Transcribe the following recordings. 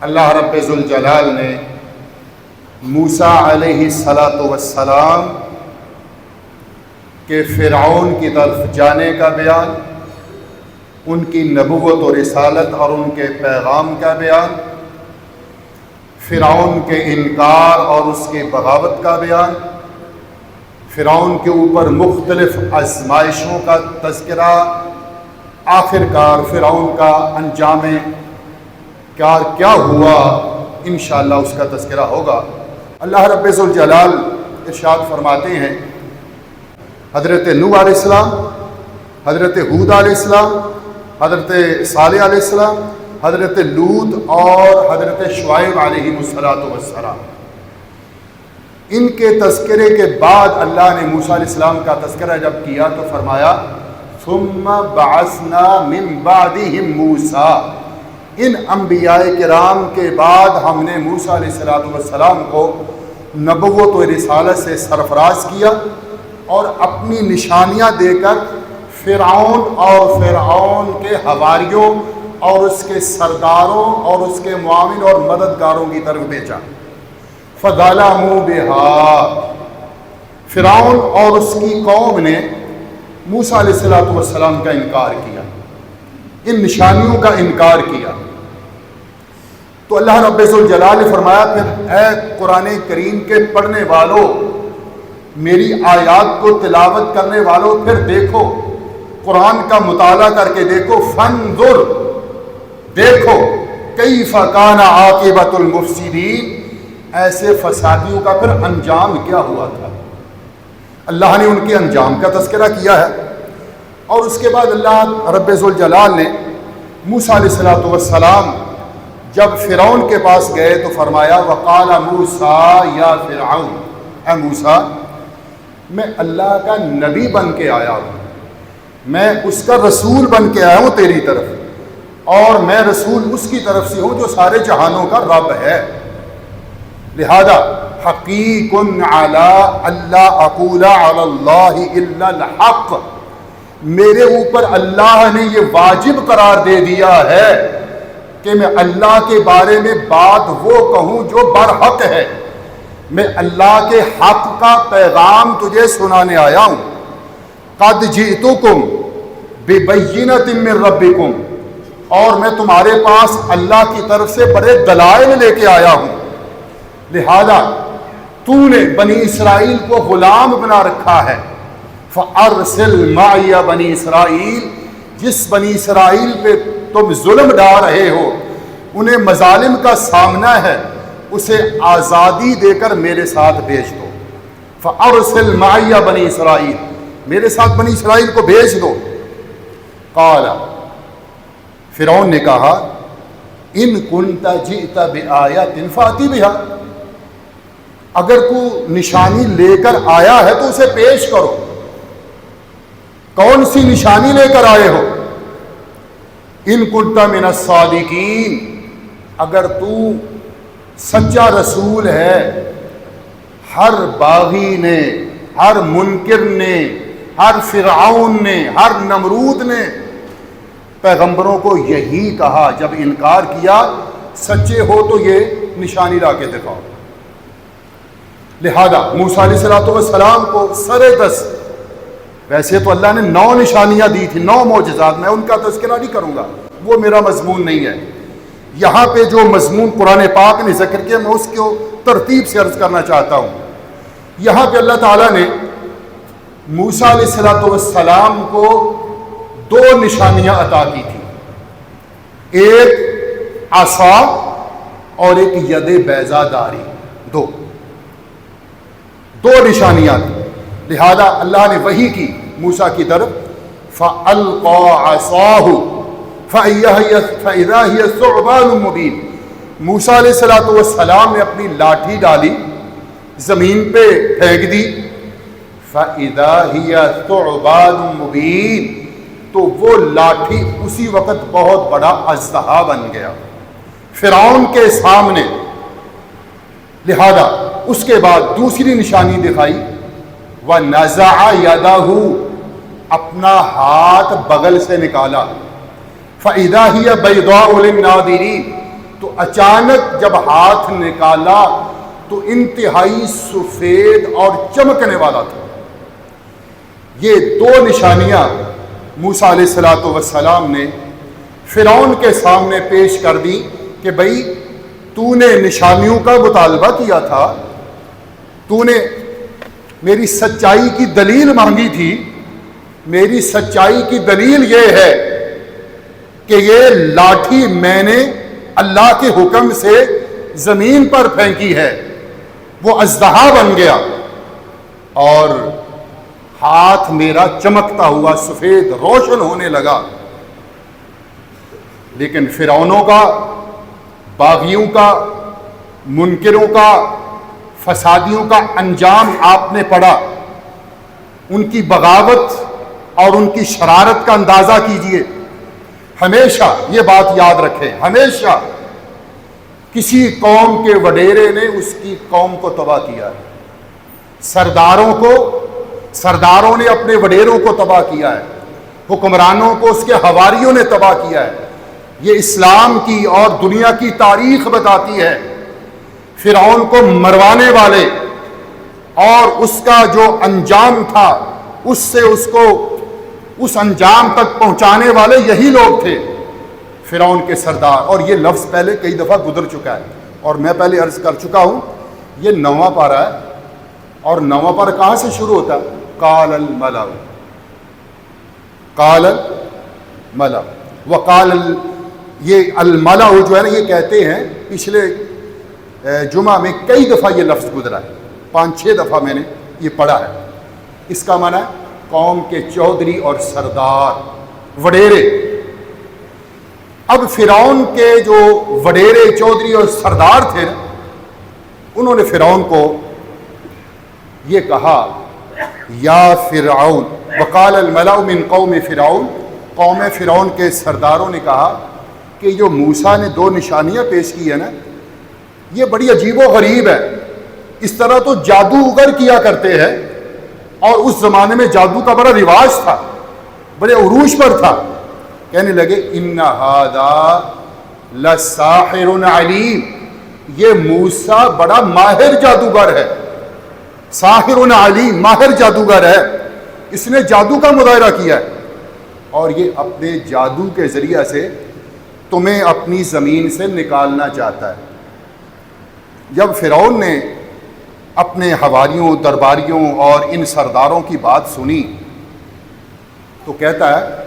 اللہ رب ذوالجلال نے موسیٰ علیہ السلام کے فرعون کی طرف جانے کا بیان، ان کی نبوت و رسالت اور ان کے پیغام کا بیان، فرعون کے انکار اور اس کی بغاوت کا بیان، فرعون کے اوپر مختلف آزمائشوں کا تذکرہ، آخر کار فرعون کا انجام کیا ہوا، انشاءاللہ اس کا تذکرہ ہوگا۔ اللہ رب ذوالجلال ارشاد فرماتے ہیں، حضرت نوح علیہ السلام، حضرت ہود علیہ السلام، حضرت صالح علیہ السلام، حضرت لوط اور حضرت شعیب علیہ السلام، ان کے تذکرے کے بعد اللہ نے موسیٰ علیہ السلام کا تذکرہ جب کیا تو فرمایا ثم بعثنا من بعدهم موسیٰ، ان انبیاء کرام کے بعد ہم نے موسیٰ علیہ السلام کو نبوت و رسالت سے سرفراز کیا اور اپنی نشانیاں دے کر فرعون اور فرعون کے حواریوں اور اس کے سرداروں اور اس کے معاون اور مددگاروں کی طرف بھیجا۔ فظلموا بها، فرعون اور اس کی قوم نے موسیٰ علیہ السلام کا انکار کیا، ان نشانیوں کا انکار کیا۔ تو اللہ رب ذوالجلال نے فرمایا پھر اے قرآن کریم کے پڑھنے والوں، میری آیات کو تلاوت کرنے والوں، پھر دیکھو، قرآن کا مطالعہ کر کے دیکھو، فانظر، دیکھو کیف کان عاقبۃ المفسدین، ایسے فسادیوں کا پھر انجام کیا ہوا تھا۔ اللہ نے ان کے انجام کا تذکرہ کیا ہے، اور اس کے بعد اللہ رب ذوالجلال نے موسیٰ علیہ السلام جب فرعون کے پاس گئے تو فرمایا وقال موسیٰ یا فرعون، اے موسیٰ میں اللہ کا نبی بن کے آیا ہوں، میں اس کا رسول بن کے آیا ہوں تیری طرف، اور میں رسول اس کی طرف سے ہوں جو سارے جہانوں کا رب ہے، لہذا حقیق علی اللہ اقول علی اللہ الا الحق، میرے اوپر اللہ نے یہ واجب قرار دے دیا ہے کہ میں اللہ کے بارے میں بات وہ کہوں جو برحق ہے، میں اللہ کے حق کا پیغام تجھے سنانے آیا ہوں۔ قد جئتکم ببینۃ من ربکم، اور میں تمہارے پاس اللہ کی طرف سے بڑے دلائل لے کے آیا ہوں، لہذا تو نے بنی اسرائیل کو غلام بنا رکھا ہے، فارسل معی بنی اسرائیل، جس بنی اسرائیل پہ تم ظلم ڈال رہے ہو، انہیں مظالم کا سامنا ہے، اسے آزادی دے کر میرے ساتھ بھیج دو، فارسل معی بنی اسرائیل، میرے ساتھ بنی اسرائیل کو بھیج دو۔ قال، فرعون نے کہا ان کنت جئت بآیۃ فأتی بها، اگر تو نشانی لے کر آیا ہے تو اسے پیش کرو، کون سی نشانی لے کر آئے ہو؟ ان کنت من الصادقین، اگر تو سچا رسول ہے، ہر باغی نے، ہر منکر نے، ہر فرعون نے، ہر نمرود نے پیغمبروں کو یہی کہا جب انکار کیا، سچے ہو تو یہ نشانی لا کے دکھاؤ۔ لہذا موسیٰ علیہ السلام کو سر دست، ویسے تو اللہ نے 9 نشانیاں دی تھی، 9 معجزات، میں ان کا تذکرہ نہیں کروں گا، وہ میرا مضمون نہیں ہے۔ یہاں پہ جو مضمون قرآن پاک نے ذکر کیا میں اس کو ترتیب سے عرض کرنا چاہتا ہوں۔ یہاں پہ اللہ تعالیٰ نے موسیٰ علیہ السلام کو 2 نشانیاں عطا کی تھی، ایک عصا اور ایک ید بیضا داری، 2 نشانیاں تھیں۔ لہذا اللہ نے وحی کی موسیٰ کی طرف، فَأَلْقَى عَصَاهُ فَإِذَا هِيَ ثُعْبَانٌ مُّبِينٌ، موسیٰ علیہ السلام نے اپنی لاٹھی ڈالی، زمین پہ پھینک دی، فَإِذَا هِيَ ثُعْبَانٌ مُّبِينٌ، تو وہ لاٹھی اسی وقت بہت بڑا اژدہا بن گیا فرعون کے سامنے۔ لہذا اس کے بعد دوسری نشانی دکھائی، وَنَزَعَ يَدَهُ، اپنا ہاتھ بغل سے نکالا، فَإِذَا هِيَ بَيْضَاءُ لِلنَّاظِرِينَ، تو اچانک جب ہاتھ نکالا تو انتہائی سفید اور چمکنے والا تھا۔ یہ دو نشانیاں موسیٰ علیہ الصلوۃ والسلام نے فرعون کے سامنے پیش کر دی کہ بھئی تو نے نشانیوں کا مطالبہ کیا تھا، تو نے میری سچائی کی دلیل مانگی تھی، میری سچائی کی دلیل یہ ہے کہ یہ لاٹھی میں نے اللہ کے حکم سے زمین پر پھینکی ہے، وہ اژدہا بن گیا اور ہاتھ میرا چمکتا ہوا سفید روشن ہونے لگا۔ لیکن فرعونوں کا، باغیوں کا، منکروں کا، فسادیوں کا انجام آپ نے پڑھا، ان کی بغاوت اور ان کی شرارت کا اندازہ کیجئے۔ ہمیشہ یہ بات یاد رکھیں، ہمیشہ کسی قوم کے وڈیرے نے اس کی قوم کو تباہ کیا ہے، سرداروں نے اپنے وڈیروں کو تباہ کیا ہے، حکمرانوں کو اس کے حواریوں نے تباہ کیا ہے۔ یہ اسلام کی اور دنیا کی تاریخ بتاتی ہے۔ فرعون کو مروانے والے اور اس کا جو انجام تھا اس سے اس کو اس انجام تک پہنچانے والے یہی لوگ تھے، فرعون کے سردار۔ اور یہ لفظ پہلے کئی دفعہ گزر چکا ہے اور میں پہلے عرض کر چکا ہوں، یہ 9واں پارہ ہے اور 9واں پارہ کہاں سے شروع ہوتا ہے؟ قال الملأ، قال الملأ وقال یہ الملأ جو ہے نا، یہ کہتے ہیں پچھلے جمعہ میں کئی دفعہ یہ لفظ گزرا ہے، 5-6 دفعہ میں نے یہ پڑھا ہے۔ اس کا معنی ہے قوم کے چودھری اور سردار، وڈیرے۔ اب فرعون کے جو وڈیرے، چودھری اور سردار تھے، انہوں نے فرعون کو یہ کہا، یا فرعون، وقال الملأ من قوم فرعون، قوم فرعون کے سرداروں نے کہا کہ جو موسیٰ نے 2 نشانیاں پیش کی ہے نا، یہ بڑی عجیب و غریب ہے۔ اس طرح تو جادوگر کیا کرتے ہیں اور اس زمانے میں جادو کا بڑا رواج تھا، بڑے عروج پر تھا۔ کہنے لگے ان ھذا لساحر علیم، یہ موسیٰ بڑا ماہر جادوگر ہے، ساحر علیم، ماہر جادوگر ہے، اس نے جادو کا مظاہرہ کیا ہے اور یہ اپنے جادو کے ذریعہ سے تمہیں اپنی زمین سے نکالنا چاہتا ہے۔ جب فرعون نے اپنے حواریوں، درباریوں اور ان سرداروں کی بات سنی تو کہتا ہے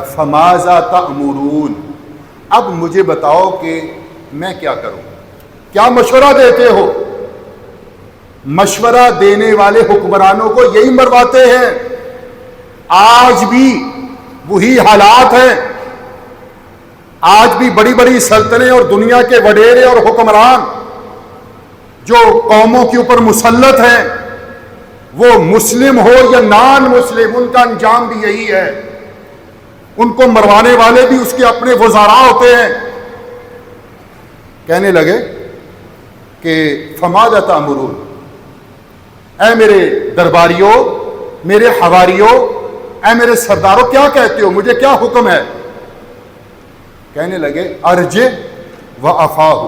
فماذا تأمرون، اب مجھے بتاؤ کہ میں کیا کروں، کیا مشورہ دیتے ہو؟ مشورہ دینے والے حکمرانوں کو یہی مرواتے ہیں، آج بھی وہی حالات ہیں، آج بھی بڑی بڑی سلطنتیں اور دنیا کے وڈیرے اور حکمران جو قوموں کے اوپر مسلط ہیں، وہ مسلم ہو یا نان مسلم، ان کا انجام بھی یہی ہے، ان کو مروانے والے بھی اس کے اپنے وزراء ہوتے ہیں۔ کہنے لگے کہ فماذا تأمرون، اے میرے درباریوں، میرے حواریوں، اے میرے سرداروں، کیا کہتے ہو، مجھے کیا حکم ہے؟ کہنے لگے ارجع واخاہ،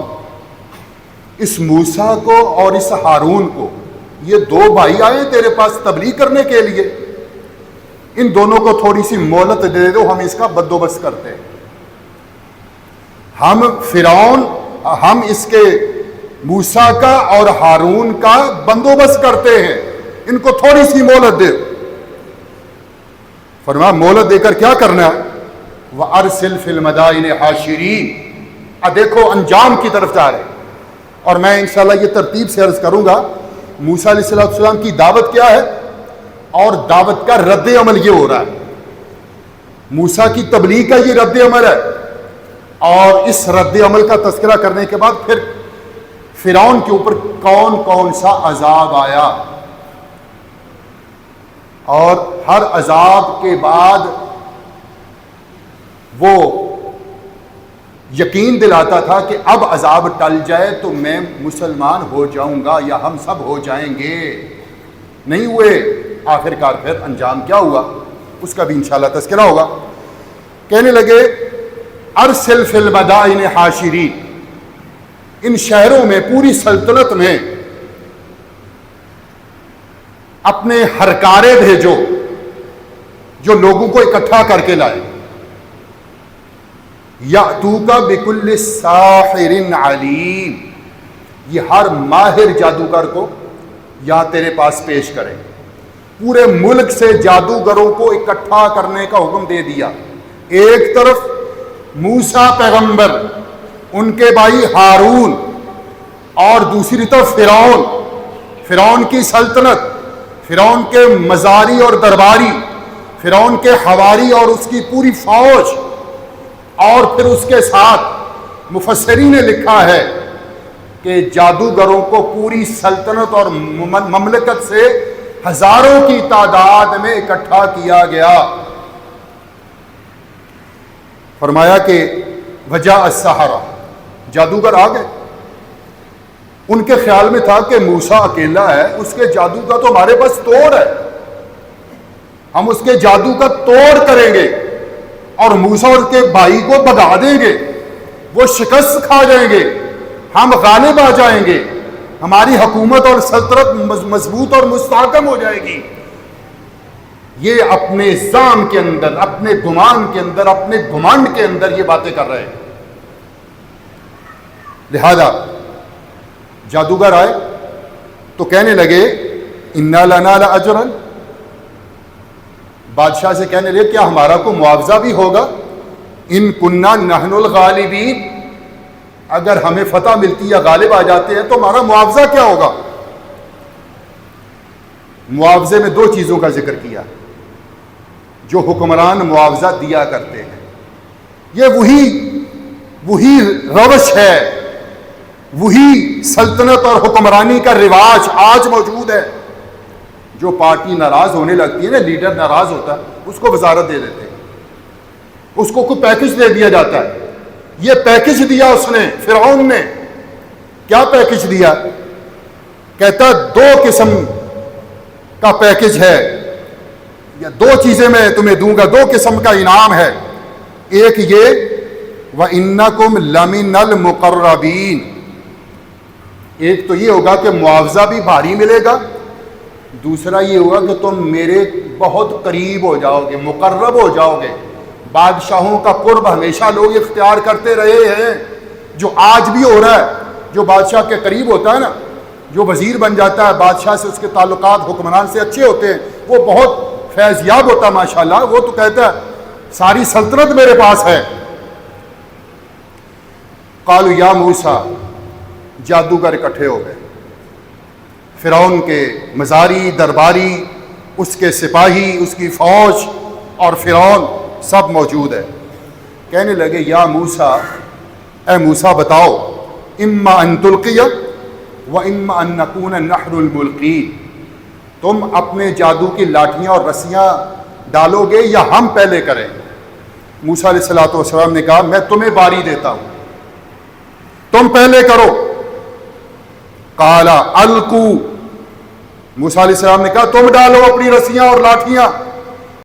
اس موسیٰ کو اور اس ہارون کو، یہ 2 بھائی آئے تیرے پاس تبلیغ کرنے کے لیے، ان دونوں کو تھوڑی سی مہلت دے دو، ہم اس کا بندوبست کرتے ہیں، ہم فرعون، ہم اس کے موسیٰ کا اور ہارون کا بندوبست کرتے ہیں، ان کو تھوڑی سی مہلت دے۔ فرمایا مہلت دے کر کیا کرنا ہے؟ وَأَرْسِلْ فِي الْمَدَائِنِ حَاشِرِينَ، اب دیکھو انجام کی طرف جا رہے ہیں، اور میں انشاءاللہ یہ ترتیب سے عرض کروں گا۔ موسیٰ علیہ السلام کی دعوت کیا ہے اور دعوت کا رد عمل یہ ہو رہا ہے، موسیٰ کی تبلیغ کا یہ رد عمل ہے، اور اس رد عمل کا تذکرہ کرنے کے بعد پھر فرعون کے اوپر کون کون سا عذاب آیا، اور ہر عذاب کے بعد وہ یقین دلاتا تھا کہ اب عذاب ٹل جائے تو میں مسلمان ہو جاؤں گا یا ہم سب ہو جائیں گے، نہیں ہوئے۔ آخر کار پھر انجام کیا ہوا اس کا بھی انشاءاللہ تذکرہ ہوگا۔ کہنے لگے ارسل فی المدائن حاشرین، ان شہروں میں پوری سلطنت میں اپنے ہرکارے بھیجو جو لوگوں کو اکٹھا کر کے لائے. یاتوک بکل ساحر علیم، یہ ہر ماہر جادوگر کو یا تیرے پاس پیش کرے. پورے ملک سے جادوگروں کو اکٹھا کرنے کا حکم دے دیا. ایک طرف موسیٰ پیغمبر، ان کے بھائی ہارون، اور دوسری طرف فرعون کی سلطنت، فرعون کے مزاری اور درباری، فرعون کے حواری اور اس کی پوری فوج، اور پھر اس کے ساتھ مفسرین نے لکھا ہے کہ جادوگروں کو پوری سلطنت اور مملکت سے ہزاروں کی تعداد میں اکٹھا کیا گیا. فرمایا کہ وجاء السحرہ، جادوگر آ گئے. ان کے خیال میں تھا کہ موسیٰ اکیلا ہے، اس کے جادو کا تو ہمارے پاس توڑ ہے، ہم اس کے جادو کا توڑ کریں گے اور موسیٰ اور اس کے بھائی کو بھگا دیں گے، وہ شکست کھا جائیں گے، ہم غالب آ جائیں گے، ہماری حکومت اور سلطنت مضبوط اور مستحکم ہو جائے گی. یہ اپنے زعم کے اندر، اپنے گمان کے اندر، اپنے گھمنڈ کے اندر یہ باتیں کر رہے ہیں. لہذا جادوگر آئے تو کہنے لگے انا لنا لاجرا، بادشاہ سے کہنے لگے کیا ہمارا کو معاوضہ بھی ہوگا؟ ان کننا نحن الغالبین، اگر ہمیں فتح ملتی یا غالب آ جاتے ہیں تو ہمارا معاوضہ کیا ہوگا؟ معاوضے میں 2 چیزوں کا ذکر کیا جو حکمران معاوضہ دیا کرتے ہیں. یہ وہی روش ہے، وہی سلطنت اور حکمرانی کا رواج آج موجود ہے. جو پارٹی ناراض ہونے لگتی ہے نا، لیڈر ناراض ہوتا ہے، اس کو وزارت دے دیتے ہیں، اس کو کوئی پیکج دے دیا جاتا ہے. یہ پیکج دیا اس نے، فرعون نے. کیا پیکج دیا؟ کہتا 2 قسم کا پیکج ہے، یا 2 چیزیں میں تمہیں دوں گا، 2 قسم کا انعام ہے. ایک یہ وَإِنَّكُمْ لَمِنَ الْمُقَرَّبِينَ، ایک تو یہ ہوگا کہ معاوضہ بھی بھاری ملے گا، دوسرا یہ ہوگا کہ تم میرے بہت قریب ہو جاؤ گے، مقرب ہو جاؤ گے. بادشاہوں کا قرب ہمیشہ لوگ اختیار کرتے رہے ہیں، جو آج بھی ہو رہا ہے. جو بادشاہ کے قریب ہوتا ہے نا، جو وزیر بن جاتا ہے بادشاہ سے، اس کے تعلقات حکمران سے اچھے ہوتے ہیں، وہ بہت فیض یاب ہوتا ہے ماشاءاللہ. وہ تو کہتا ہے ساری سلطنت میرے پاس ہے. قالوا یا موسیٰ، جادوگر اکٹھے ہو گئے. فرعون کے مزاری، درباری، اس کے سپاہی، اس کی فوج اور فرعون سب موجود ہے. کہنے لگے یا موسیٰ، اے موسیٰ بتاؤ، اما ان تلقی و اما ان نکون نحن الملقین، تم اپنے جادو کی لاٹھیاں اور رسیاں ڈالو گے یا ہم پہلے کریں؟ موسیٰ علیہ الصلوۃ والسلام نے کہا میں تمہیں باری دیتا ہوں، تم پہلے کرو. قال القوا، موسیٰ علیہ السلام نے کہا تم ڈالو اپنی رسیاں اور لاٹھیاں.